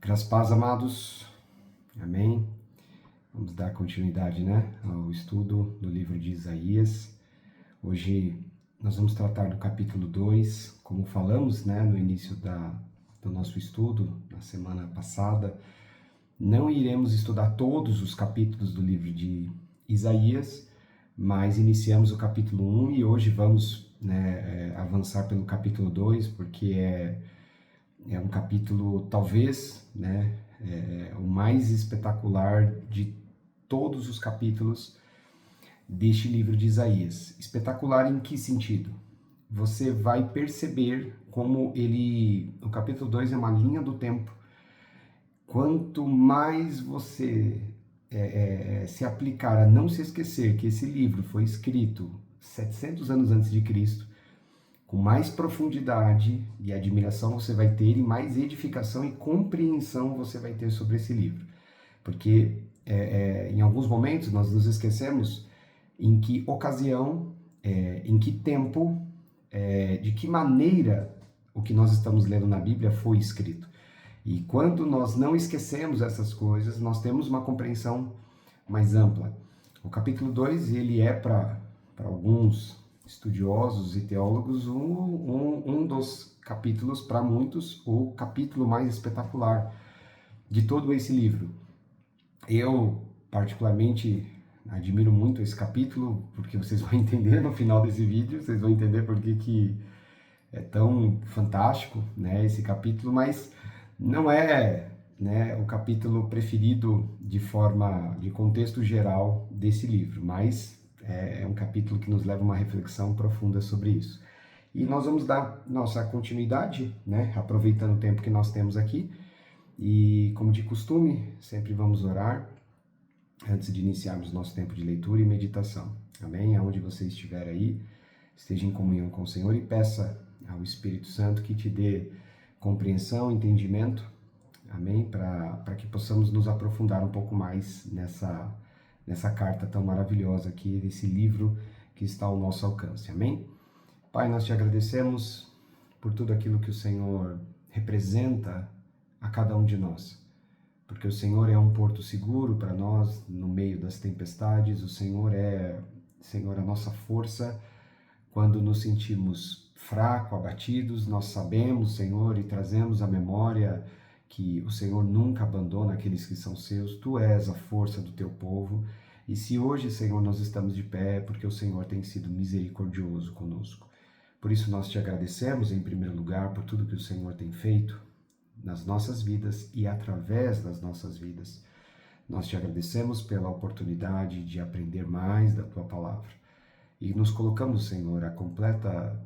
Graças a paz, amados. Amém. Vamos dar continuidade, ao estudo do livro de Isaías. Hoje nós vamos tratar do capítulo 2, como falamos, no início do nosso estudo, na semana passada. Não iremos estudar todos os capítulos do livro de Isaías, mas iniciamos o capítulo 1 e hoje vamos avançar pelo capítulo 2, porque é um capítulo, talvez, o mais espetacular de todos os capítulos deste livro de Isaías. Espetacular em que sentido? Você vai perceber como o capítulo 2 é uma linha do tempo. Quanto mais você se aplicar a não se esquecer que esse livro foi escrito 700 anos antes de Cristo, com mais profundidade e admiração você vai ter, e mais edificação e compreensão você vai ter sobre esse livro. Porque em alguns momentos nós nos esquecemos em que ocasião, em que tempo, de que maneira o que nós estamos lendo na Bíblia foi escrito. E quando nós não esquecemos essas coisas, nós temos uma compreensão mais ampla. O capítulo 2, ele é para alguns estudiosos e teólogos um dos capítulos, para muitos, o capítulo mais espetacular de todo esse livro. Eu, particularmente, admiro muito esse capítulo, porque vocês vão entender no final desse vídeo, vocês vão entender por que é tão fantástico, esse capítulo, mas não é o capítulo preferido de contexto geral desse livro, mas é um capítulo que nos leva a uma reflexão profunda sobre isso. E nós vamos dar nossa continuidade, aproveitando o tempo que nós temos aqui. E, como de costume, sempre vamos orar antes de iniciarmos nosso tempo de leitura e meditação. Amém? Aonde você estiver aí, esteja em comunhão com o Senhor e peça ao Espírito Santo que te dê compreensão, entendimento, amém? Para que possamos nos aprofundar um pouco mais nessa carta tão maravilhosa aqui, desse livro que está ao nosso alcance, amém? Pai, nós te agradecemos por tudo aquilo que o Senhor representa a cada um de nós, porque o Senhor é um porto seguro para nós no meio das tempestades. O Senhor é, Senhor, a nossa força quando nos sentimos fracos, abatidos. Nós sabemos, Senhor, e trazemos à memória que o Senhor nunca abandona aqueles que são seus. Tu és a força do teu povo. E se hoje, Senhor, nós estamos de pé, é porque o Senhor tem sido misericordioso conosco. Por isso nós te agradecemos, em primeiro lugar, por tudo que o Senhor tem feito nas nossas vidas e através das nossas vidas. Nós te agradecemos pela oportunidade de aprender mais da tua palavra. E nos colocamos, Senhor, à completa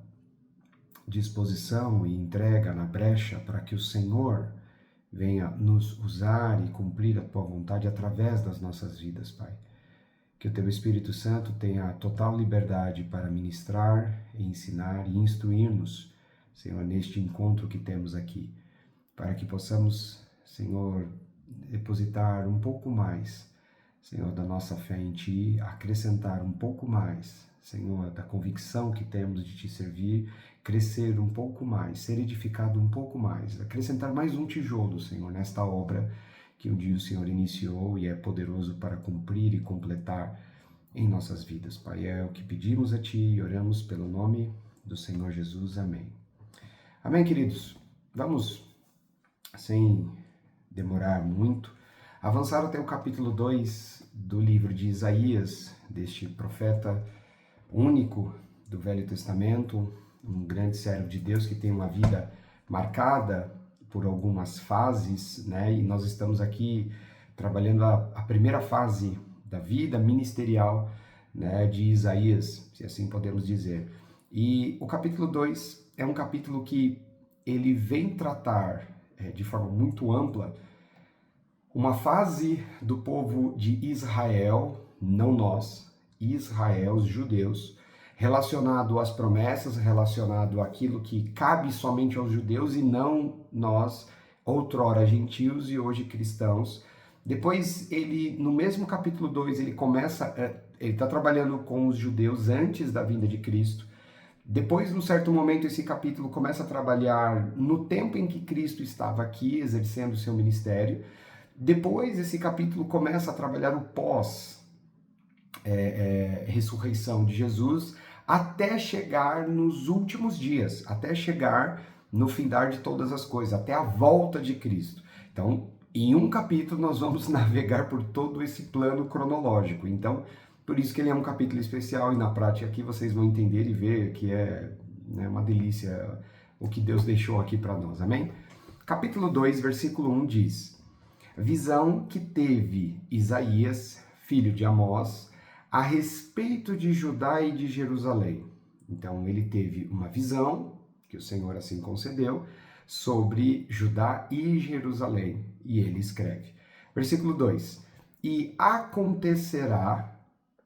disposição e entrega na brecha para que o Senhor venha nos usar e cumprir a tua vontade através das nossas vidas, Pai. Que o teu Espírito Santo tenha total liberdade para ministrar, ensinar e instruir-nos, Senhor, neste encontro que temos aqui, para que possamos, Senhor, depositar um pouco mais, Senhor, da nossa fé em Ti, acrescentar um pouco mais, Senhor, da convicção que temos de Te servir, crescer um pouco mais, ser edificado um pouco mais, acrescentar mais um tijolo, Senhor, nesta obra que um dia o Senhor iniciou e é poderoso para cumprir e completar em nossas vidas, Pai. É o que pedimos a Ti e oramos pelo nome do Senhor Jesus. Amém. Amém, queridos. Vamos, sem demorar muito, avançar até o capítulo 2 do livro de Isaías, deste profeta único do Velho Testamento, um grande servo de Deus que tem uma vida marcada por algumas fases, e nós estamos aqui trabalhando a primeira fase da vida ministerial, de Isaías, se assim podemos dizer. E o capítulo 2 é um capítulo que ele vem tratar de forma muito ampla uma fase do povo de Israel, não nós, Israel, os judeus, relacionado às promessas, relacionado àquilo que cabe somente aos judeus e não nós, outrora gentios e hoje cristãos. Depois ele, no mesmo capítulo 2, ele está trabalhando com os judeus antes da vinda de Cristo. Depois, num certo momento, esse capítulo começa a trabalhar no tempo em que Cristo estava aqui, exercendo o seu ministério. Depois, esse capítulo começa a trabalhar o pós-ressurreição de Jesus, até chegar nos últimos dias, até chegar no findar de todas as coisas, até a volta de Cristo. Então, em um capítulo, nós vamos navegar por todo esse plano cronológico. Então, por isso que ele é um capítulo especial, e na prática aqui vocês vão entender e ver que é, né, uma delícia o que Deus deixou aqui para nós, amém? Capítulo 2, versículo 1 diz: visão que teve Isaías, filho de Amós, a respeito de Judá e de Jerusalém. Então ele teve uma visão, que o Senhor assim concedeu, sobre Judá e Jerusalém, e ele escreve. Versículo 2: e acontecerá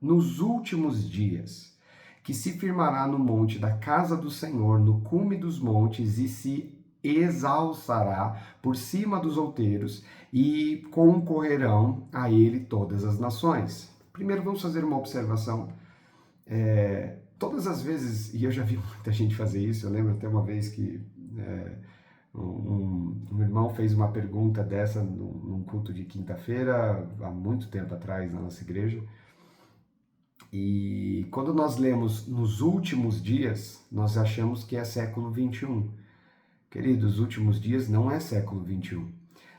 nos últimos dias, que se firmará no monte da casa do Senhor, no cume dos montes, e se exalçará por cima dos outeiros, e concorrerão a ele todas as nações. Primeiro vamos fazer uma observação. Todas as vezes, e eu já vi muita gente fazer isso, eu lembro até uma vez que um irmão fez uma pergunta dessa num culto de quinta-feira, há muito tempo atrás na nossa igreja. E quando nós lemos nos últimos dias, nós achamos que é século 21. Queridos, os últimos dias não é século 21.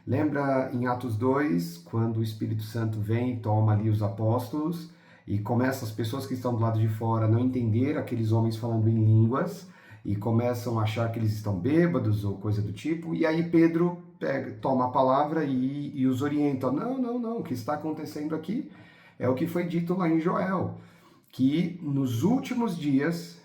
Lembra em Atos 2, quando o Espírito Santo vem e toma ali os apóstolos e começa as pessoas que estão do lado de fora a não entender aqueles homens falando em línguas e começam a achar que eles estão bêbados ou coisa do tipo, e aí Pedro toma a palavra e os orienta. Não, o que está acontecendo aqui é o que foi dito lá em Joel, que nos últimos dias,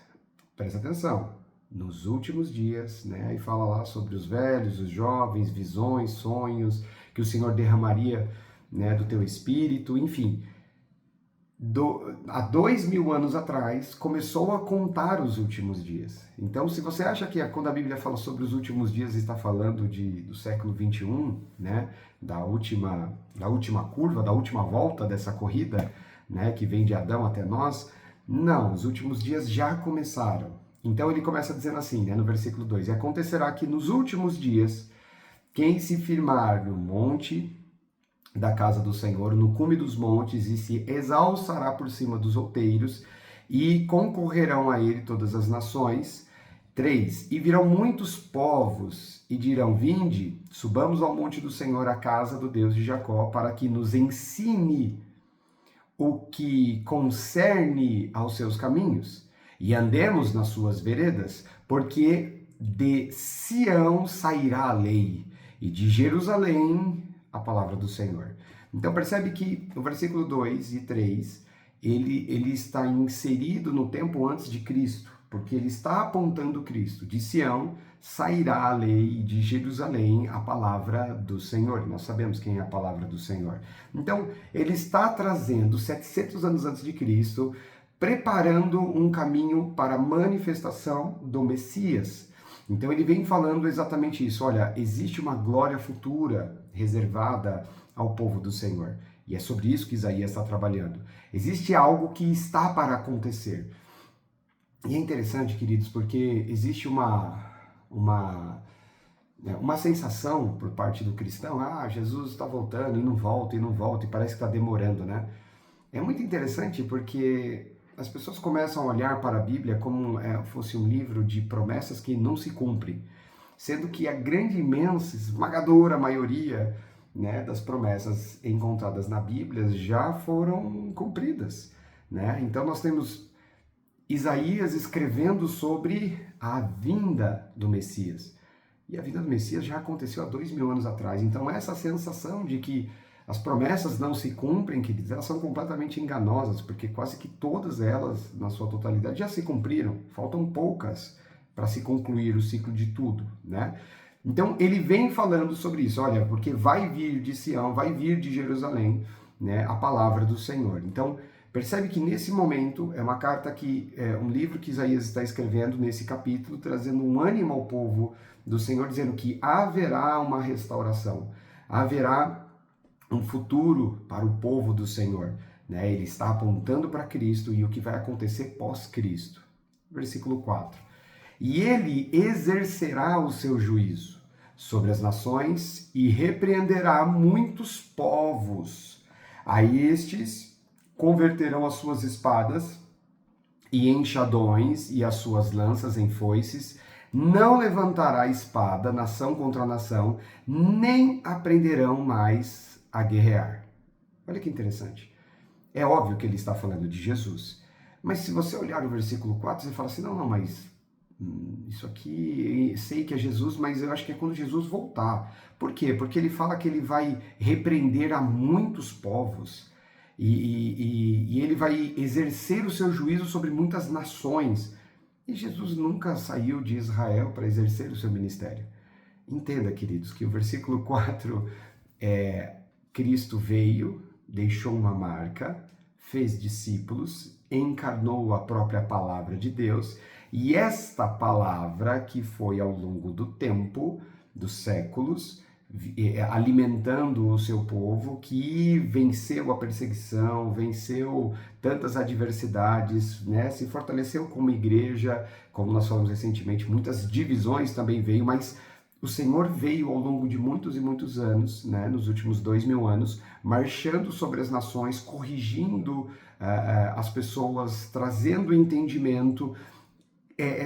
presta atenção, nos últimos dias, né, aí fala lá sobre os velhos, os jovens, visões, sonhos, que o Senhor derramaria, né, do teu espírito, enfim. Há 2000 anos atrás, começou a contar os últimos dias. Então, se você acha que quando a Bíblia fala sobre os últimos dias, está falando do século 21, né, da última curva, da última volta dessa corrida, né, que vem de Adão até nós, não, os últimos dias já começaram. Então ele começa dizendo assim, né, no versículo 2, e acontecerá que nos últimos dias, quem se firmar no monte da casa do Senhor, no cume dos montes, e se exalçará por cima dos outeiros, e concorrerão a ele todas as nações. 3. E virão muitos povos, e dirão, vinde, subamos ao monte do Senhor, a casa do Deus de Jacó, para que nos ensine o que concerne aos seus caminhos, e andemos nas suas veredas, porque de Sião sairá a lei, e de Jerusalém a palavra do Senhor. Então percebe que o versículo 2 e 3, ele está inserido no tempo antes de Cristo, porque ele está apontando Cristo. De Sião sairá a lei, e de Jerusalém a palavra do Senhor. Nós sabemos quem é a palavra do Senhor. Então ele está trazendo 700 anos antes de Cristo, preparando um caminho para a manifestação do Messias. Então ele vem falando exatamente isso. Olha, existe uma glória futura reservada ao povo do Senhor. E é sobre isso que Isaías está trabalhando. Existe algo que está para acontecer. E é interessante, queridos, porque existe uma sensação por parte do cristão, Jesus está voltando e não volta, e parece que está demorando, né? É muito interessante porque as pessoas começam a olhar para a Bíblia como fosse um livro de promessas que não se cumprem, sendo que a grande, imensa, esmagadora maioria, né, das promessas encontradas na Bíblia já foram cumpridas, né? Então nós temos Isaías escrevendo sobre a vinda do Messias. E a vinda do Messias já aconteceu há 2000 anos atrás. Então essa sensação de que as promessas não se cumprem, queridos, elas são completamente enganosas, porque quase que todas elas, na sua totalidade, já se cumpriram. Faltam poucas para se concluir o ciclo de tudo, né? Então, ele vem falando sobre isso. Olha, porque vai vir de Sião, vai vir de Jerusalém, né, a palavra do Senhor. Então, percebe que nesse momento, é uma carta que, um livro que Isaías está escrevendo nesse capítulo, trazendo um ânimo ao povo do Senhor, dizendo que haverá uma restauração, haverá um futuro para o povo do Senhor, né? Ele está apontando para Cristo e o que vai acontecer pós-Cristo. Versículo 4. E ele exercerá o seu juízo sobre as nações e repreenderá muitos povos. A estes converterão as suas espadas e enxadões e as suas lanças em foices. Não levantará espada nação contra nação, nem aprenderão mais a guerrear. Olha que interessante. É óbvio que ele está falando de Jesus. Mas se você olhar o versículo 4, você fala assim, não, mas isso aqui, sei que é Jesus, mas eu acho que é quando Jesus voltar. Por quê? Porque ele fala que ele vai repreender a muitos povos e ele vai exercer o seu juízo sobre muitas nações. E Jesus nunca saiu de Israel para exercer o seu ministério. Entenda, queridos, que o versículo 4 é Cristo veio, deixou uma marca, fez discípulos, encarnou a própria palavra de Deus, e esta palavra que foi ao longo do tempo, dos séculos, alimentando o seu povo, que venceu a perseguição, venceu tantas adversidades, né? Se fortaleceu como igreja, como nós falamos recentemente, muitas divisões também veio, mas o Senhor veio ao longo de muitos e muitos anos, né, nos últimos 2000 anos, marchando sobre as nações, corrigindo as pessoas, trazendo entendimento,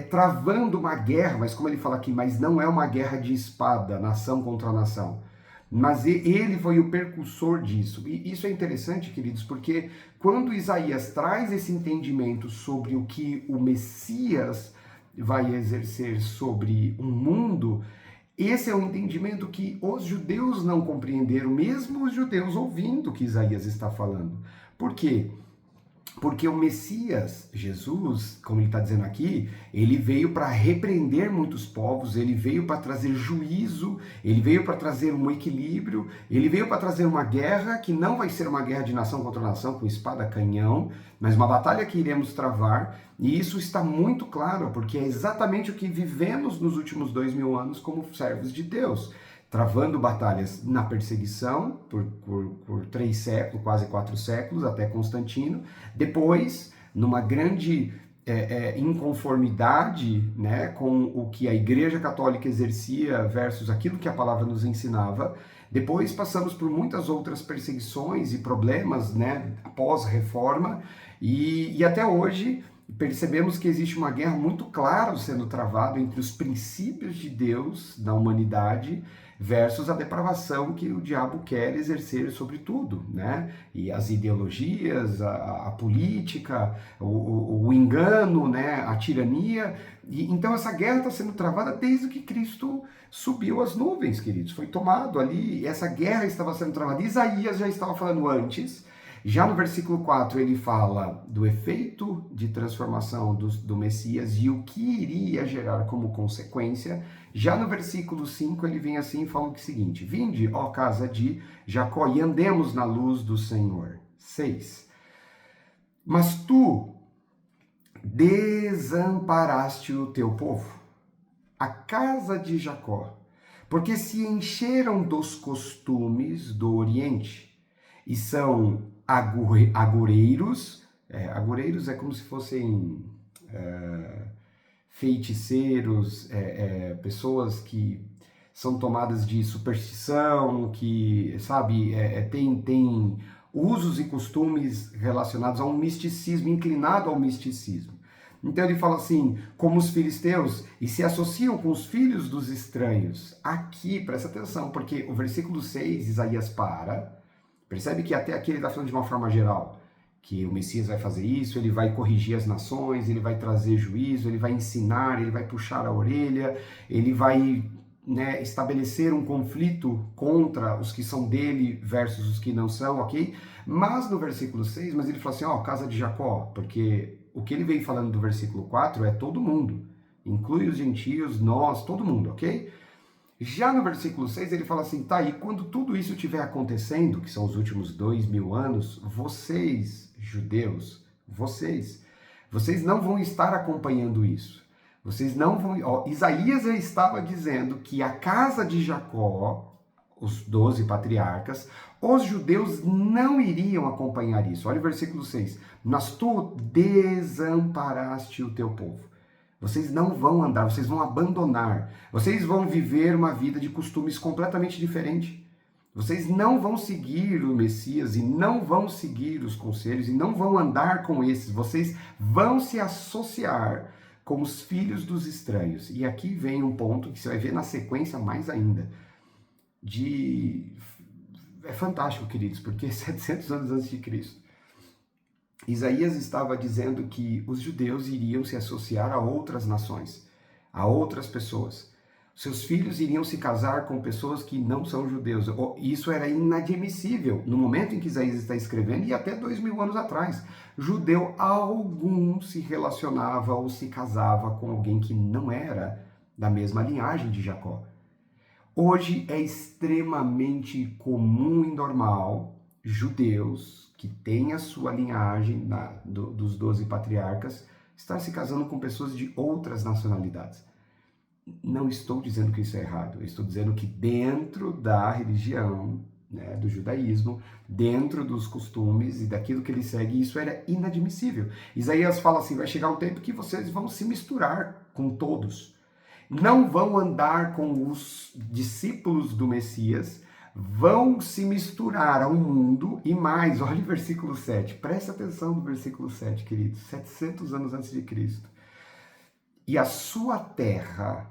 travando uma guerra, mas como ele fala aqui, mas não é uma guerra de espada, nação contra nação. Mas ele foi o precursor disso. E isso é interessante, queridos, porque quando Isaías traz esse entendimento sobre o que o Messias vai exercer sobre um mundo, esse é um entendimento que os judeus não compreenderam, mesmo os judeus ouvindo o que Isaías está falando. Por quê? Porque o Messias, Jesus, como ele está dizendo aqui, ele veio para repreender muitos povos, ele veio para trazer juízo, ele veio para trazer um equilíbrio, ele veio para trazer uma guerra que não vai ser uma guerra de nação contra nação, com espada, canhão, mas uma batalha que iremos travar, e isso está muito claro, porque é exatamente o que vivemos nos últimos 2000 anos como servos de Deus. Travando batalhas na perseguição por 3 séculos, quase 4 séculos, até Constantino. Depois, numa grande inconformidade, né, com o que a Igreja Católica exercia versus aquilo que a palavra nos ensinava. Depois passamos por muitas outras perseguições e problemas, né, após a Reforma, e até hoje percebemos que existe uma guerra muito clara sendo travada entre os princípios de Deus na humanidade versus a depravação que o diabo quer exercer sobre tudo, né? E as ideologias, a política, o engano, né? A tirania. E, então essa guerra está sendo travada desde que Cristo subiu as nuvens, queridos. Foi tomado ali, essa guerra estava sendo travada. Isaías já estava falando antes. Já no versículo 4 ele fala do efeito de transformação do Messias e o que iria gerar como consequência. Já no versículo 5 ele vem assim e fala o seguinte: Vinde, ó casa de Jacó, e andemos na luz do Senhor. 6. Mas tu desamparaste o teu povo, a casa de Jacó, porque se encheram dos costumes do Oriente, e são agoreiros. Agoreiros é como se fossem feiticeiros, pessoas que são tomadas de superstição, que, sabe, tem usos e costumes relacionados a um misticismo, inclinado ao misticismo. Então ele fala assim, como os filisteus, e se associam com os filhos dos estranhos. Aqui, presta atenção, porque o versículo 6, Isaías percebe que até aqui ele está falando de uma forma geral, que o Messias vai fazer isso, ele vai corrigir as nações, ele vai trazer juízo, ele vai ensinar, ele vai puxar a orelha, ele vai, né, estabelecer um conflito contra os que são dele versus os que não são, ok? Mas no versículo 6, mas ele fala assim, ó, casa de Jacó, porque o que ele vem falando do versículo 4 é todo mundo, inclui os gentios, nós, todo mundo, ok? Já no versículo 6 ele fala assim, tá, e quando tudo isso estiver acontecendo, que são os últimos 2000 anos, vocês, judeus, vocês não vão estar acompanhando isso. Vocês não vão... Ó, Isaías já estava dizendo que a casa de Jacó, os 12 patriarcas, os judeus não iriam acompanhar isso. Olha o versículo 6. Mas tu desamparaste o teu povo. Vocês não vão andar, vocês vão abandonar. Vocês vão viver uma vida de costumes completamente diferente. Vocês não vão seguir o Messias e não vão seguir os conselhos e não vão andar com esses. Vocês vão se associar com os filhos dos estranhos. E aqui vem um ponto que você vai ver na sequência mais ainda. É fantástico, queridos, porque 700 anos antes de Cristo, Isaías estava dizendo que os judeus iriam se associar a outras nações, a outras pessoas. Seus filhos iriam se casar com pessoas que não são judeus. Isso era inadmissível no momento em que Isaías está escrevendo e até 2000 anos atrás. Judeu algum se relacionava ou se casava com alguém que não era da mesma linhagem de Jacó. Hoje é extremamente comum e normal judeus que têm a sua linhagem dos 12 patriarcas estar se casando com pessoas de outras nacionalidades. Não estou dizendo que isso é errado, eu estou dizendo que dentro da religião, né, do judaísmo, dentro dos costumes e daquilo que ele segue, isso era inadmissível. Isaías fala assim, vai chegar um tempo que vocês vão se misturar com todos. Não vão andar com os discípulos do Messias, vão se misturar ao mundo e mais, olha o versículo 7, presta atenção no versículo 7, queridos, 700 anos antes de Cristo. E a sua terra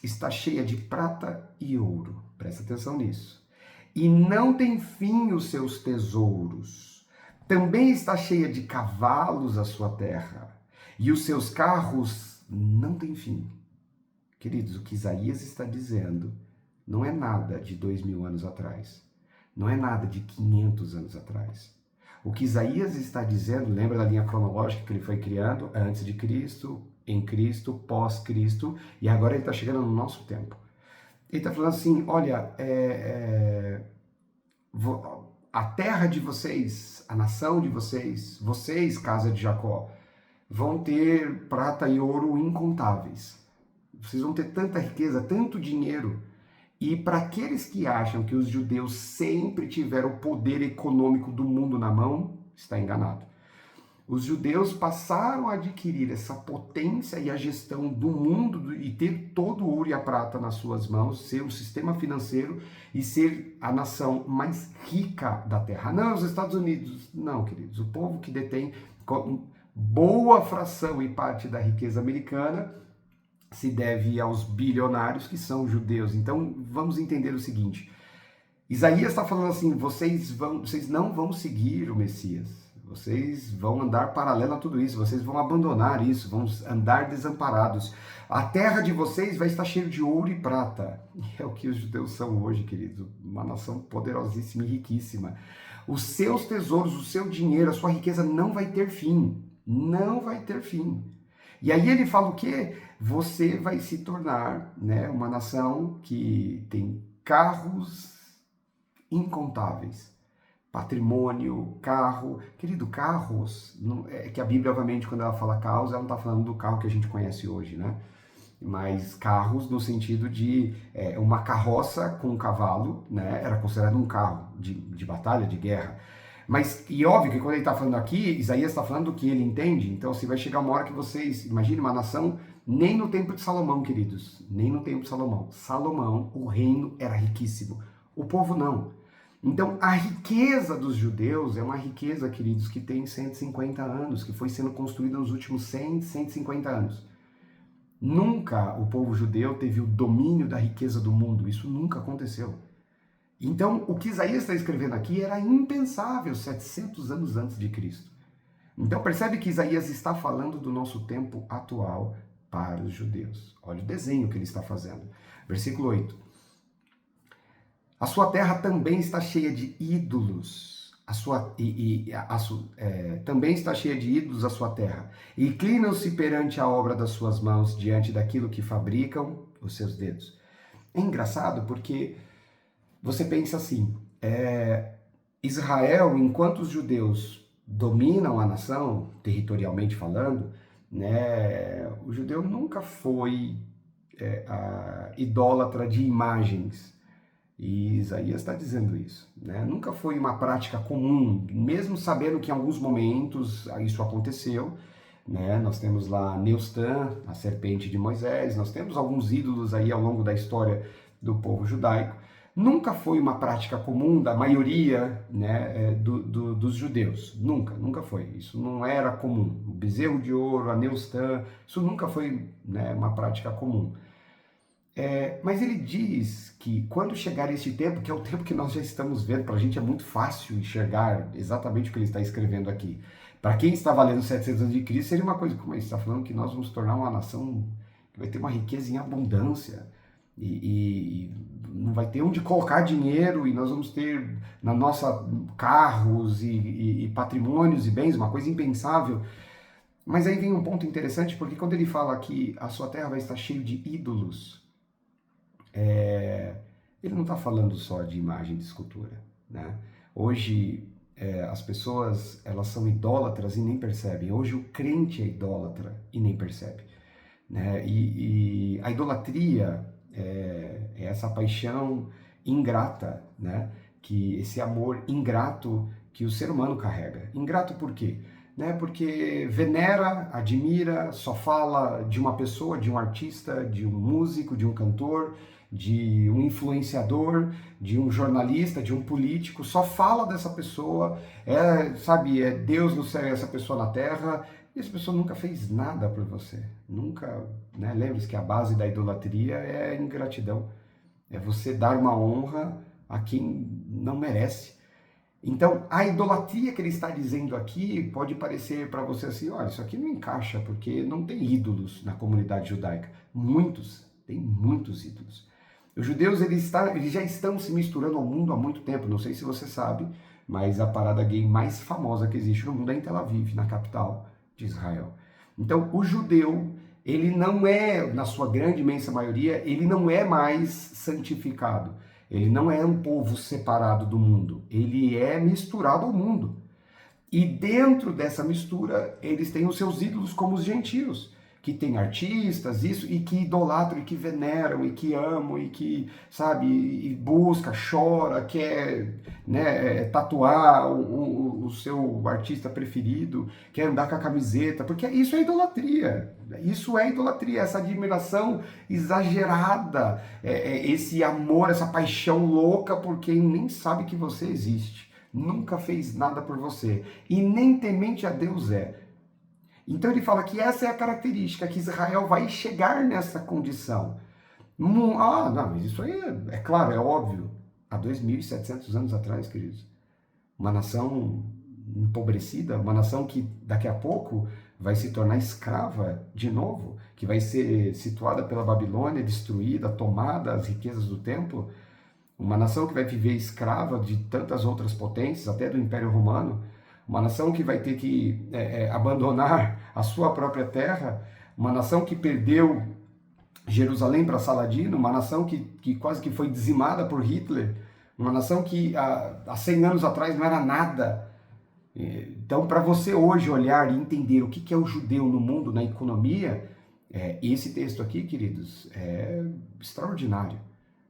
está cheia de prata e ouro. Presta atenção nisso. E não tem fim os seus tesouros. Também está cheia de cavalos a sua terra. E os seus carros não têm fim. Queridos, o que Isaías está dizendo não é nada de 2000 anos atrás. Não é nada de 500 anos atrás. O que Isaías está dizendo, lembra da linha cronológica que ele foi criando antes de Cristo, em Cristo, pós-Cristo, e agora ele está chegando no nosso tempo. Ele está falando assim, olha, a terra de vocês, a nação de vocês, casa de Jacó, vão ter prata e ouro incontáveis. Vocês vão ter tanta riqueza, tanto dinheiro. E para aqueles que acham que os judeus sempre tiveram o poder econômico do mundo na mão, está enganado. Os judeus passaram a adquirir essa potência e a gestão do mundo e ter todo o ouro e a prata nas suas mãos, ser um sistema financeiro e ser a nação mais rica da Terra. Não, os Estados Unidos. Não, queridos. O povo que detém boa fração e parte da riqueza americana se deve aos bilionários que são judeus. Então, vamos entender o seguinte. Isaías está falando assim, vocês não vão seguir o Messias. Vocês vão andar paralelo a tudo isso, vocês vão abandonar isso, vão andar desamparados. A terra de vocês vai estar cheia de ouro e prata. E é o que os judeus são hoje, querido. Uma nação poderosíssima e riquíssima. Os seus tesouros, o seu dinheiro, a sua riqueza não vai ter fim. Não vai ter fim. E aí ele fala o quê? Você vai se tornar, né, uma nação que tem carros incontáveis. Patrimônio, carro, querido, carros, é que a Bíblia, obviamente, quando ela fala carros, ela não está falando do carro que a gente conhece hoje, né? Mas carros no sentido de uma carroça com um cavalo, né? Era considerado um carro de batalha, de guerra. Mas, e óbvio que quando ele está falando aqui, Isaías está falando do que ele entende, então assim, vai chegar uma hora que vocês, imagine uma nação, nem no tempo de Salomão, queridos, nem no tempo de Salomão. Salomão, o reino era riquíssimo, o povo não. Então, a riqueza dos judeus é uma riqueza, queridos, que tem 150 anos, que foi sendo construída nos últimos 100, 150 anos. Nunca o povo judeu teve o domínio da riqueza do mundo, isso nunca aconteceu. Então, o que Isaías está escrevendo aqui era impensável 700 anos antes de Cristo. Então, percebe que Isaías está falando do nosso tempo atual para os judeus. Olha o desenho que ele está fazendo. Versículo 8. A sua terra também está cheia de ídolos. Também está cheia de ídolos a sua terra. Inclinam-se perante a obra das suas mãos, diante daquilo que fabricam os seus dedos. É engraçado porque você pensa assim, Israel, enquanto os judeus dominam a nação, territorialmente falando, né, o judeu nunca foi idólatra de imagens. E Isaías está dizendo isso, né? Nunca foi uma prática comum, mesmo sabendo que em alguns momentos isso aconteceu, né? Nós temos lá Neustã, a serpente de Moisés, nós temos alguns ídolos aí ao longo da história do povo judaico. Nunca foi uma prática comum da maioria, né, dos judeus. Nunca foi. Isso não era comum. O bezerro de ouro, a Neustã, isso nunca foi, né, uma prática comum. Mas ele diz que quando chegar esse tempo, que é o tempo que nós já estamos vendo, para a gente é muito fácil enxergar exatamente o que ele está escrevendo aqui. Para quem estava lendo 700 anos de Cristo, seria uma coisa como ele está falando, que nós vamos tornar uma nação que vai ter uma riqueza em abundância e não vai ter onde colocar dinheiro e nós vamos ter na nossa carros e patrimônios e bens, uma coisa impensável. Mas aí vem um ponto interessante, porque quando ele fala que a sua terra vai estar cheia de ídolos, ele não está falando só de imagem de escultura, né? Hoje as pessoas elas são idólatras e nem percebem. Hoje o crente é idólatra e nem percebe, né? E a idolatria é essa paixão ingrata, né? Que esse amor ingrato que o ser humano carrega. Ingrato por quê? Né? Porque venera, admira, só fala de uma pessoa, de um artista, de um músico, de um cantor, de um influenciador, de um jornalista, de um político, só fala dessa pessoa, sabe, é Deus no céu e essa pessoa na terra, e essa pessoa nunca fez nada por você, nunca, né? Lembre-se que a base da idolatria é a ingratidão, é você dar uma honra a quem não merece. Então, a idolatria que ele está dizendo aqui pode parecer para você assim, olha, isso aqui não encaixa, porque não tem ídolos na comunidade judaica. Tem muitos ídolos. Os judeus, eles já estão se misturando ao mundo há muito tempo, não sei se você sabe, mas a parada gay mais famosa que existe no mundo é em Tel Aviv, na capital de Israel. Então, o judeu, ele não é, na sua grande, imensa maioria, ele não é mais santificado. Ele não é um povo separado do mundo, ele é misturado ao mundo. E dentro dessa mistura, eles têm os seus ídolos como os gentios, que tem artistas, isso, e que idolatram, e que veneram, e que amam, e que, sabe, e busca, chora, quer, né, tatuar o seu artista preferido, quer andar com a camiseta, porque isso é idolatria. Isso é idolatria, essa admiração exagerada, esse amor, essa paixão louca por quem nem sabe que você existe, nunca fez nada por você, e nem temente a Deus é. Então ele fala que essa é a característica, que Israel vai chegar nessa condição. Não, mas isso aí é claro, é óbvio. Há 2.700 anos atrás, queridos. Uma nação empobrecida, uma nação que daqui a pouco vai se tornar escrava de novo, que vai ser situada pela Babilônia, destruída, tomada, as riquezas do templo. Uma nação que vai viver escrava de tantas outras potências, até do Império Romano. Uma nação que vai ter que abandonar a sua própria terra, uma nação que perdeu Jerusalém para Saladino, uma nação que quase que foi dizimada por Hitler, uma nação que há 100 anos atrás não era nada. Então, para você hoje olhar e entender o que é o judeu no mundo, na economia, esse texto aqui, queridos, é extraordinário.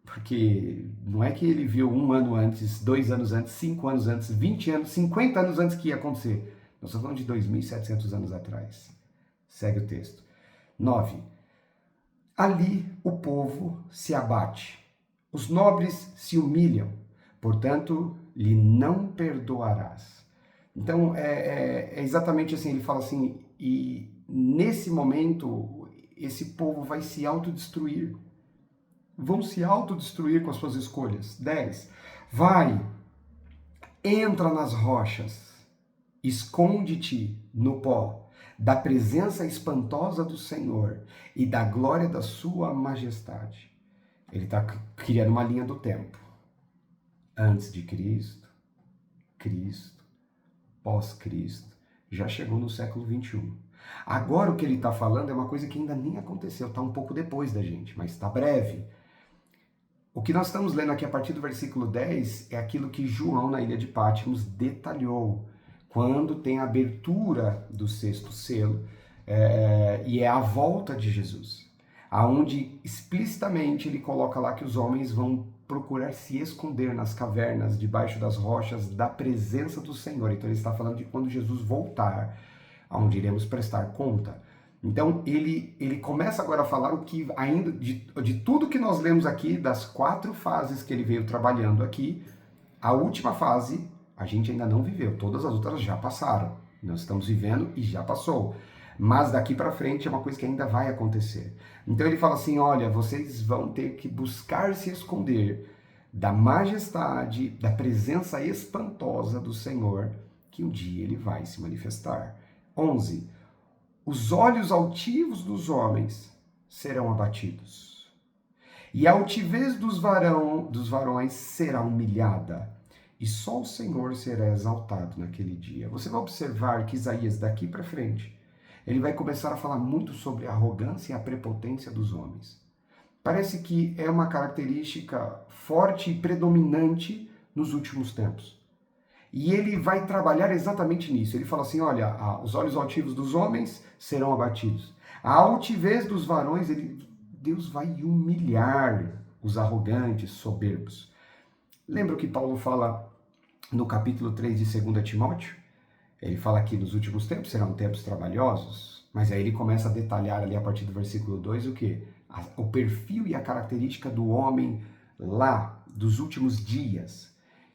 Porque não é que ele viu 1 ano antes, 2 anos antes, 5 anos antes, 20 anos, 50 anos antes que ia acontecer. Nós estamos falando de 2.700 anos atrás. Segue o texto. 9. Ali o povo se abate, os nobres se humilham, portanto, lhe não perdoarás. Então, é exatamente assim, ele fala assim, e nesse momento, esse povo vai se autodestruir. Vão se autodestruir com as suas escolhas. 10. Vai, entra nas rochas, esconde-te no pó, da presença espantosa do Senhor e da glória da sua majestade. Ele está criando uma linha do tempo. Antes de Cristo, Cristo, pós-Cristo, já chegou no século 21. Agora o que ele está falando é uma coisa que ainda nem aconteceu, está um pouco depois da gente, mas está breve. O que nós estamos lendo aqui a partir do versículo 10 é aquilo que João, na ilha de Patmos, detalhou, quando tem a abertura do 6º selo, e é a volta de Jesus, aonde explicitamente ele coloca lá que os homens vão procurar se esconder nas cavernas, debaixo das rochas, da presença do Senhor. Então ele está falando de quando Jesus voltar, onde iremos prestar conta. Então, ele começa agora a falar o que ainda, de tudo que nós lemos aqui, das 4 fases que ele veio trabalhando aqui, a última fase a gente ainda não viveu, todas as outras já passaram. Nós estamos vivendo e já passou. Mas daqui para frente é uma coisa que ainda vai acontecer. Então ele fala assim, olha, vocês vão ter que buscar se esconder da majestade, da presença espantosa do Senhor, que um dia ele vai se manifestar. 11. Os olhos altivos dos homens serão abatidos, e a altivez dos varões será humilhada, e só o Senhor será exaltado naquele dia. Você vai observar que Isaías, daqui para frente, ele vai começar a falar muito sobre a arrogância e a prepotência dos homens. Parece que é uma característica forte e predominante nos últimos tempos. E ele vai trabalhar exatamente nisso. Ele fala assim, olha, os olhos altivos dos homens serão abatidos. A altivez dos varões, Deus vai humilhar os arrogantes, soberbos. Lembra o que Paulo fala no capítulo 3 de 2 Timóteo? Ele fala que nos últimos tempos serão tempos trabalhosos, mas aí ele começa a detalhar ali a partir do versículo 2 o quê? O perfil e a característica do homem lá, dos últimos dias,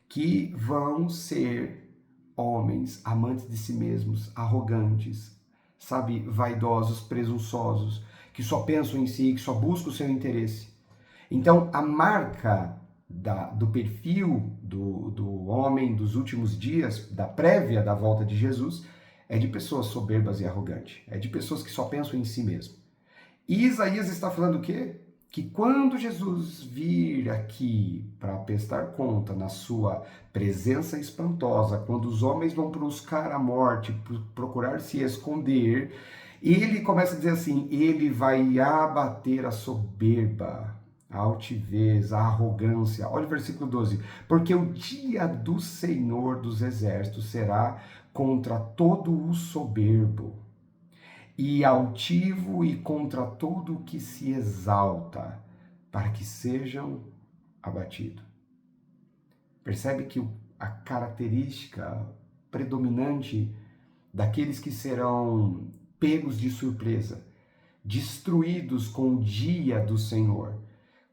que vão ser homens amantes de si mesmos, arrogantes, sabe, vaidosos, presunçosos, que só pensam em si, que só buscam o seu interesse. Então, a marca do perfil do homem dos últimos dias, da prévia da volta de Jesus, é de pessoas soberbas e arrogantes, é de pessoas que só pensam em si mesmo. E Isaías está falando o quê? Que quando Jesus vir aqui para prestar conta na sua presença espantosa, quando os homens vão buscar a morte, procurar se esconder, ele começa a dizer assim, ele vai abater a soberba, a altivez, a arrogância. Olha o versículo 12. Porque o dia do Senhor dos Exércitos será contra todo o soberbo e altivo e contra todo o que se exalta, para que sejam abatidos. Percebe que a característica predominante daqueles que serão pegos de surpresa, destruídos com o dia do Senhor,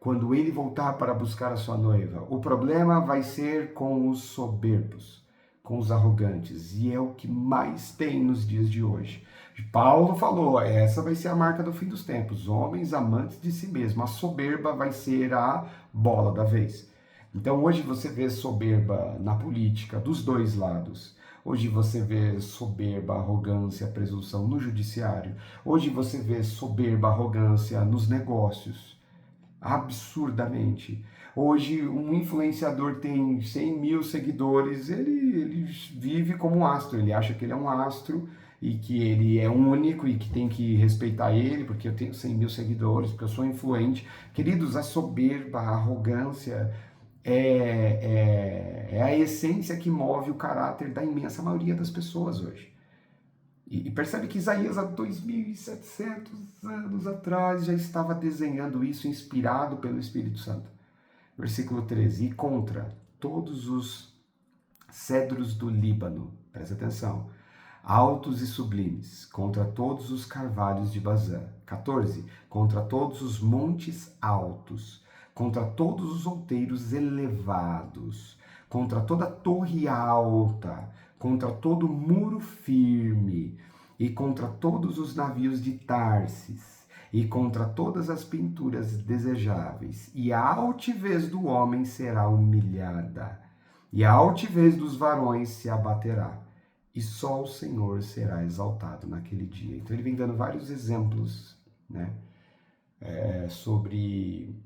quando ele voltar para buscar a sua noiva, o problema vai ser com os soberbos, com os arrogantes, e é o que mais tem nos dias de hoje. Paulo falou, essa vai ser a marca do fim dos tempos, homens amantes de si mesmo, a soberba vai ser a bola da vez. Então hoje você vê soberba na política, dos dois lados. Hoje você vê soberba, arrogância, presunção no judiciário. Hoje você vê soberba, arrogância nos negócios. Absurdamente. Hoje um influenciador tem 100 mil seguidores, ele vive como um astro, ele acha que ele é um astro e que ele é único e que tem que respeitar ele, porque eu tenho 100 mil seguidores, porque eu sou influente. Queridos, a soberba, a arrogância é a essência que move o caráter da imensa maioria das pessoas hoje. E percebe que Isaías, há 2.700 anos atrás, já estava desenhando isso, inspirado pelo Espírito Santo. Versículo 13. E contra todos os cedros do Líbano, presta atenção, altos e sublimes, contra todos os carvalhos de Bazã. 14. Contra todos os montes altos, contra todos os outeiros elevados, contra toda torre alta, contra todo muro firme, e contra todos os navios de Tarsis, e contra todas as pinturas desejáveis, e a altivez do homem será humilhada, e a altivez dos varões se abaterá, e só o Senhor será exaltado naquele dia. Então ele vem dando vários exemplos, né, sobre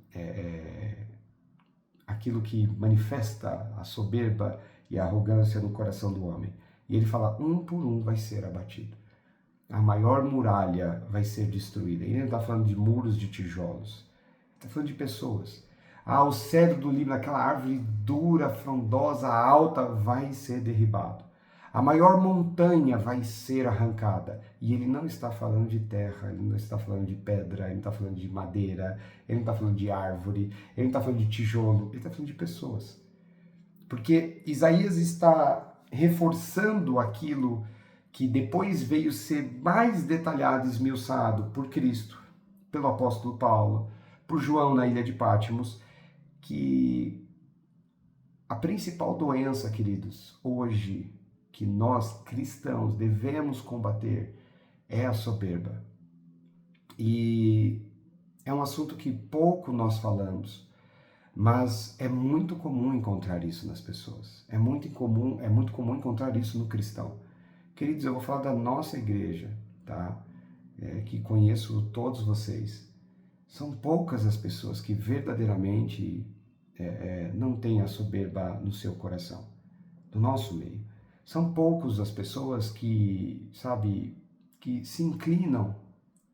aquilo que manifesta a soberba e a arrogância no coração do homem. E ele fala, um por um vai ser abatido. A maior muralha vai ser destruída. E ele não está falando de muros de tijolos. Está falando de pessoas. O cedro do Líbano, aquela árvore dura, frondosa, alta, vai ser derribado. A maior montanha vai ser arrancada. E ele não está falando de terra, ele não está falando de pedra, ele não está falando de madeira, ele não está falando de árvore, ele não está falando de tijolo, ele está falando de pessoas. Porque Isaías está reforçando aquilo que depois veio ser mais detalhado e esmiuçado por Cristo, pelo apóstolo Paulo, por João na ilha de Patmos, que a principal doença, queridos, hoje, que nós cristãos devemos combater é a soberba. E é um assunto que pouco nós falamos, mas é muito comum encontrar isso nas pessoas. É muito comum encontrar isso no cristão. Queridos, eu vou falar da nossa igreja, tá? Que conheço todos vocês. São poucas as pessoas que verdadeiramente não têm a soberba no seu coração, do nosso meio. São poucos as pessoas que, sabe, que se inclinam,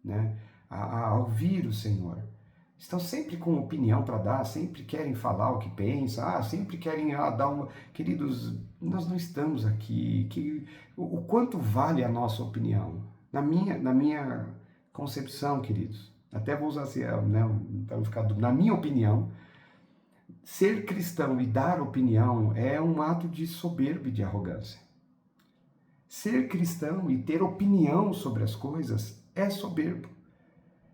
né, a ouvir o Senhor. Estão sempre com opinião para dar, sempre querem falar o que pensam, sempre querem dar uma... Queridos, nós não estamos aqui. O quanto vale a nossa opinião? Na minha concepção, queridos, até vou usar assim, né, para não ficar... Na minha opinião, ser cristão e dar opinião é um ato de soberba e de arrogância. Ser cristão e ter opinião sobre as coisas é soberbo,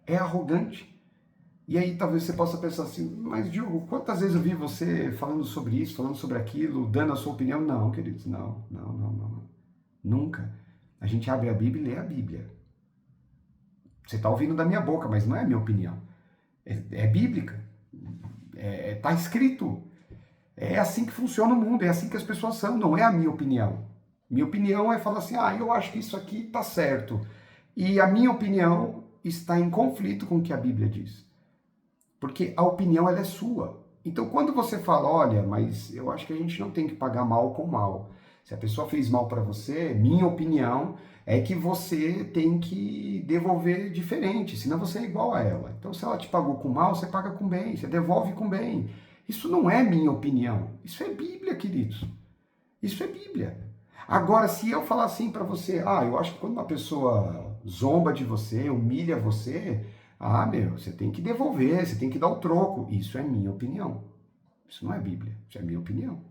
é arrogante. E aí talvez você possa pensar assim, mas Diogo, quantas vezes eu vi você falando sobre isso, falando sobre aquilo, dando a sua opinião? Não, queridos, não. Nunca. A gente abre a Bíblia e lê a Bíblia. Você está ouvindo da minha boca, mas não é minha opinião. É bíblica. Está escrito. É assim que funciona o mundo, é assim que as pessoas são, não é a minha opinião. Minha opinião é falar assim, eu acho que isso aqui está certo. E a minha opinião está em conflito com o que a Bíblia diz. Porque a opinião ela é sua. Então quando você fala, olha, mas eu acho que a gente não tem que pagar mal com mal. Se a pessoa fez mal para você, minha opinião é que você tem que devolver diferente, senão você é igual a ela. Então se ela te pagou com mal, você paga com bem, você devolve com bem. Isso não é minha opinião, isso é Bíblia, queridos. Isso é Bíblia. Agora, se eu falar assim para você, eu acho que quando uma pessoa zomba de você, humilha você, você tem que devolver, você tem que dar o troco. Isso é minha opinião. Isso não é Bíblia, isso é minha opinião.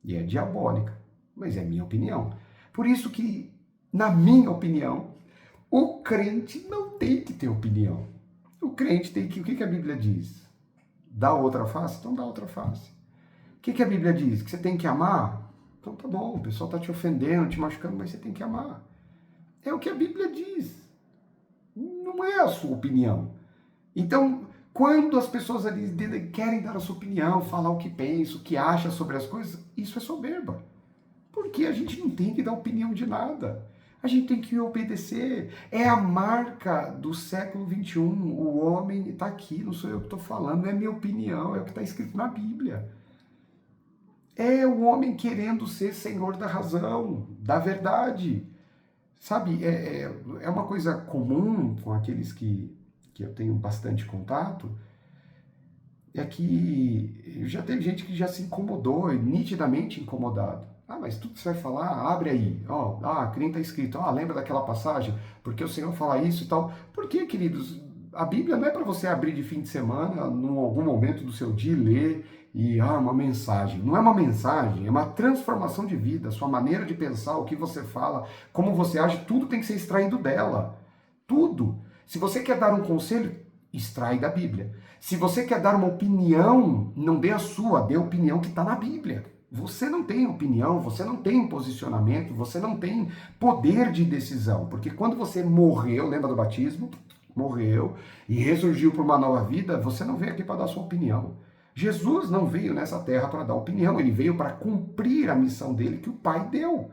E é diabólica, mas é minha opinião. Por isso que, na minha opinião, o crente não tem que ter opinião. O crente tem que... O que a Bíblia diz? Dá outra face? Então dá outra face. O que a Bíblia diz? Que você tem que amar? Então tá bom, o pessoal está te ofendendo, te machucando, mas você tem que amar. É o que a Bíblia diz. Não é a sua opinião. Então, quando as pessoas ali querem dar a sua opinião, falar o que pensa, o que acha sobre as coisas, isso é soberba. Porque a gente não tem que dar opinião de nada. A gente tem que obedecer. É a marca do século XXI. O homem está aqui, não sou eu que estou falando, não é minha opinião, é o que está escrito na Bíblia. É o homem querendo ser senhor da razão, da verdade. Sabe, é uma coisa comum com aqueles que eu tenho bastante contato, é que já teve gente que já se incomodou, nitidamente incomodado. Mas tudo que você vai falar, abre aí. Que nem está escrito. Lembra daquela passagem? Porque o Senhor fala isso e tal. Por quê, queridos? A Bíblia não é para você abrir de fim de semana, em algum momento do seu dia, ler e, uma mensagem. Não é uma mensagem, é uma transformação de vida. A sua maneira de pensar, o que você fala, como você age, tudo tem que ser extraído dela. Tudo. Se você quer dar um conselho, extrai da Bíblia. Se você quer dar uma opinião, não dê a sua, dê a opinião que está na Bíblia. Você não tem opinião, você não tem posicionamento, você não tem poder de decisão. Porque quando você morreu, lembra do batismo? Morreu e ressurgiu para uma nova vida, você não veio aqui para dar sua opinião. Jesus não veio nessa terra para dar opinião, ele veio para cumprir a missão dele que o Pai deu.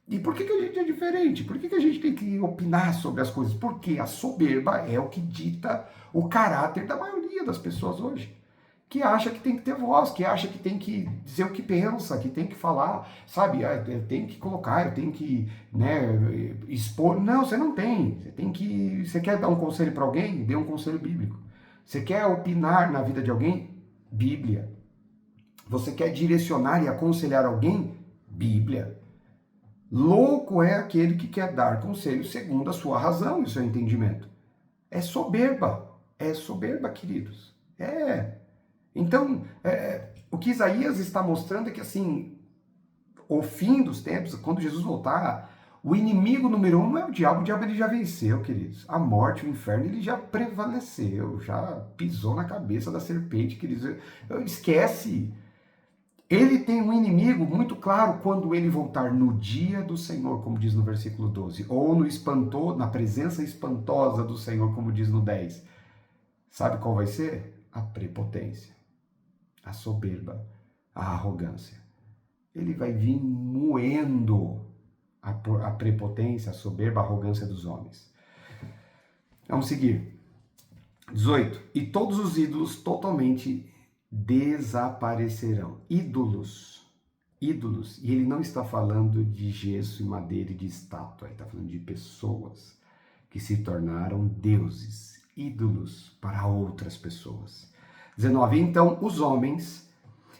E por que a gente é diferente? Por que a gente tem que opinar sobre as coisas? Porque a soberba é o que dita o caráter da maioria das pessoas hoje. Que acha que tem que ter voz, que acha que tem que dizer o que pensa, que tem que falar, sabe? Eu tenho que colocar, eu tenho que, expor. Não, você não tem. Você quer dar um conselho para alguém? Dê um conselho bíblico. Você quer opinar na vida de alguém? Bíblia. Você quer direcionar e aconselhar alguém? Bíblia. Louco é aquele que quer dar conselho segundo a sua razão e o seu entendimento. É soberba, queridos. Então, o que Isaías está mostrando é que, assim, o fim dos tempos, quando Jesus voltar, O inimigo número 1 não é o diabo ele já venceu, queridos. A morte, o inferno, ele já prevaleceu, já pisou na cabeça da serpente, queridos. Esquece. Ele tem um inimigo muito claro quando ele voltar no dia do Senhor, como diz no versículo 12, ou na presença espantosa do Senhor, como diz no 10. Sabe qual vai ser? A prepotência, a soberba, a arrogância. Ele vai vir moendo a prepotência, a soberba, a arrogância dos homens. Vamos seguir. 18. E todos os ídolos totalmente desaparecerão. Ídolos. Ídolos. E ele não está falando de gesso e madeira e de estátua. Ele está falando de pessoas que se tornaram deuses, ídolos para outras pessoas. 19. Então os homens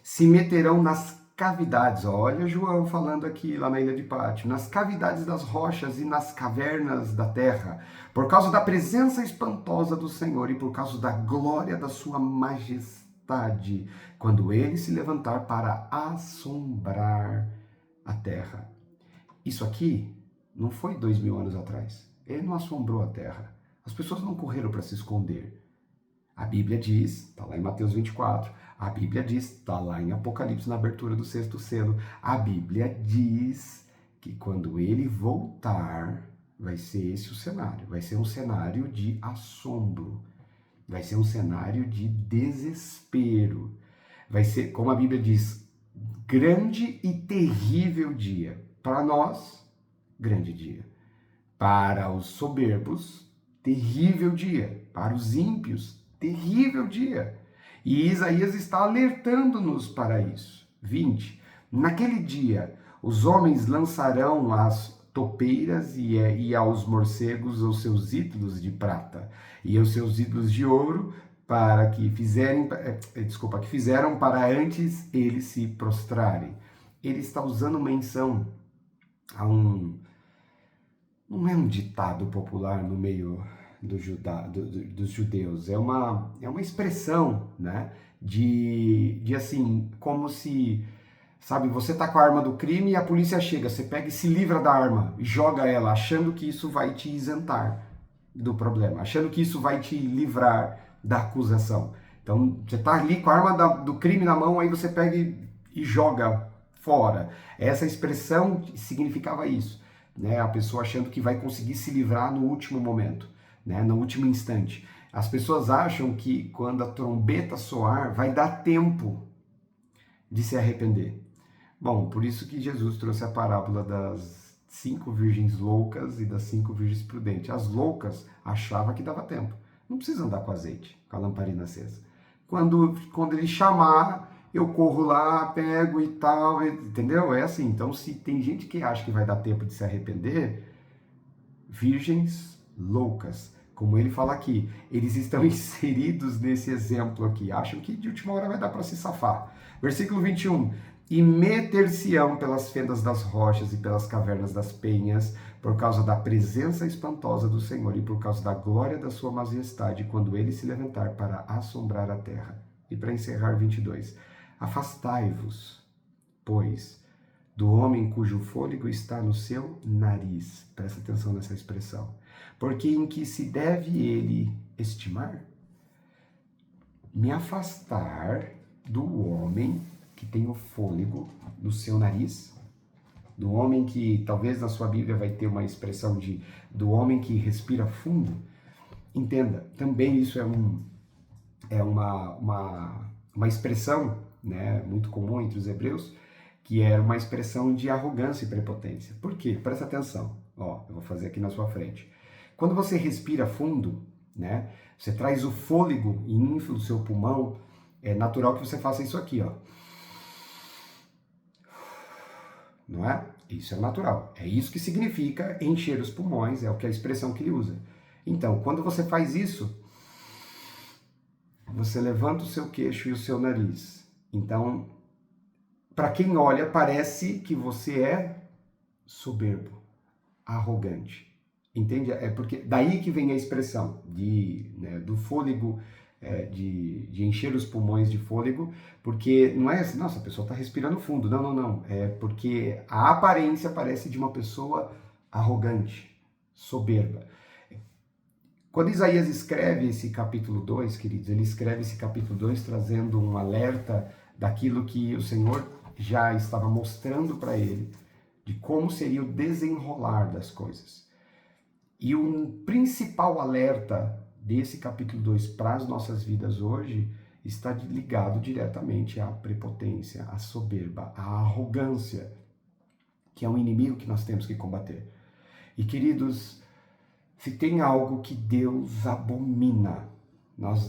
se meterão nas cavidades, olha João falando aqui lá na ilha de Pátio, nas cavidades das rochas e nas cavernas da terra, por causa da presença espantosa do Senhor e por causa da glória da sua majestade, quando ele se levantar para assombrar a terra. Isso aqui não foi 2000 anos atrás. Ele não assombrou a terra. As pessoas não correram para se esconder. A Bíblia diz, está lá em Mateus 24, a Bíblia diz, está lá em Apocalipse, na abertura do 6º selo, a Bíblia diz que quando ele voltar, vai ser esse o cenário. Vai ser um cenário de assombro. Vai ser um cenário de desespero. Vai ser, como a Bíblia diz, grande e terrível dia. Para nós, grande dia. Para os soberbos, terrível dia. Para os ímpios, terrível dia. E Isaías está alertando-nos para isso. 20. Naquele dia, os homens lançarão às topeiras e aos morcegos os seus ídolos de prata e os seus ídolos de ouro que fizeram para antes eles se prostrarem. Ele está usando menção a não é um ditado popular no meio dos judeus, é uma expressão, né, de assim, como se, sabe, você tá com a arma do crime e a polícia chega, você pega e se livra da arma, joga ela, achando que isso vai te isentar do problema, achando que isso vai te livrar da acusação. Então, você tá ali com a arma do crime na mão, aí você pega e joga fora. Essa expressão significava isso, né, a pessoa achando que vai conseguir se livrar no último momento. Né, no último instante. As pessoas acham que quando a trombeta soar, vai dar tempo de se arrepender. Bom, por isso que Jesus trouxe a parábola das 5 virgens loucas e das 5 virgens prudentes. As loucas achavam que dava tempo. Não precisa andar com azeite, com a lamparina acesa. Quando ele chamar, eu corro lá, pego e tal, entendeu? É assim. Então, se tem gente que acha que vai dar tempo de se arrepender, virgens loucas, como ele fala aqui, eles estão inseridos nesse exemplo aqui, acham que de última hora vai dar para se safar. Versículo 21, e meter-se-ão pelas fendas das rochas e pelas cavernas das penhas, por causa da presença espantosa do Senhor e por causa da glória da sua majestade, quando ele se levantar para assombrar a terra. E para encerrar, 22, afastai-vos, pois, do homem cujo fôlego está no seu nariz. Presta atenção nessa expressão. Porque em que se deve ele estimar? Me afastar do homem que tem o fôlego no seu nariz, do homem que talvez na sua Bíblia vai ter uma expressão do homem que respira fundo. Entenda, também isso é uma expressão, né, muito comum entre os hebreus, que era uma expressão de arrogância e prepotência. Por quê? Presta atenção. Ó, eu vou fazer aqui na sua frente. Quando você respira fundo, né, você traz o fôlego e infla o seu pulmão, é natural que você faça isso aqui, ó. Não é? Isso é natural. É isso que significa encher os pulmões, é o que a expressão que ele usa. Então, quando você faz isso, você levanta o seu queixo e o seu nariz. Então, para quem olha, parece que você é soberbo, arrogante. Entende? É porque daí que vem a expressão do fôlego, de encher os pulmões de fôlego, porque não é assim, nossa, a pessoa está respirando fundo. Não. É porque a aparência parece de uma pessoa arrogante, soberba. Quando Isaías escreve esse capítulo 2, queridos, ele escreve esse capítulo 2 trazendo um alerta daquilo que o Senhor já estava mostrando para ele, de como seria o desenrolar das coisas. E o principal alerta desse capítulo 2 para as nossas vidas hoje está ligado diretamente à prepotência, à soberba, à arrogância, que é um inimigo que nós temos que combater. E queridos, se tem algo que Deus abomina,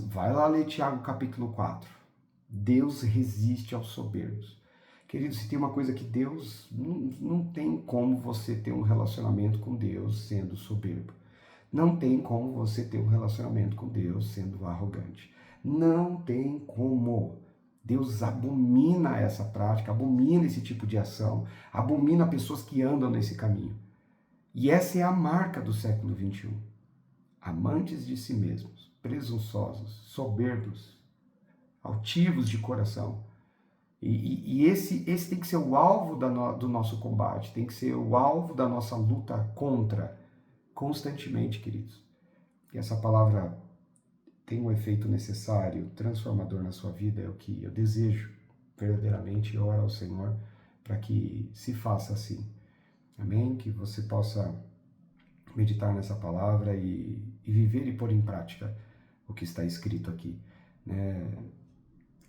vai lá ler Tiago capítulo 4. Deus resiste aos soberbos. Queridos, se tem uma coisa que Deus, não tem como você ter um relacionamento com Deus sendo soberbo. Não tem como você ter um relacionamento com Deus sendo arrogante. Não tem como. Deus abomina essa prática, abomina esse tipo de ação, abomina pessoas que andam nesse caminho. E essa é a marca do século XXI. Amantes de si mesmos, presunçosos, soberbos, altivos de coração. E esse tem que ser o alvo do nosso combate, tem que ser o alvo da nossa luta contra, constantemente, queridos. Que essa palavra tem um efeito necessário, transformador na sua vida, é o que eu desejo verdadeiramente, e oro ao Senhor para que se faça assim. Amém? Que você possa meditar nessa palavra e viver e pôr em prática o que está escrito aqui.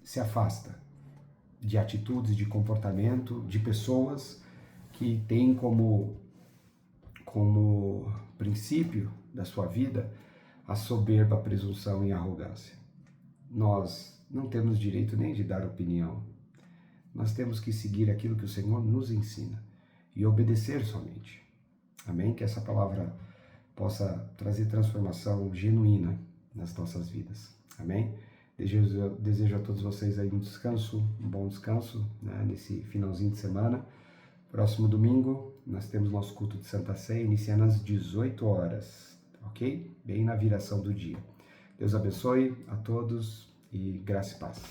Se afasta de atitudes, de comportamento, de pessoas que têm como princípio da sua vida a soberba, a presunção e a arrogância. Nós não temos direito nem de dar opinião. Nós temos que seguir aquilo que o Senhor nos ensina e obedecer somente. Amém? Que essa palavra possa trazer transformação genuína nas nossas vidas. Amém? Desejo a todos vocês aí um bom descanso, né, nesse finalzinho de semana. Próximo domingo nós temos nosso culto de Santa Ceia, iniciando às 18 horas, ok? Bem na viração do dia. Deus abençoe a todos e graça e paz.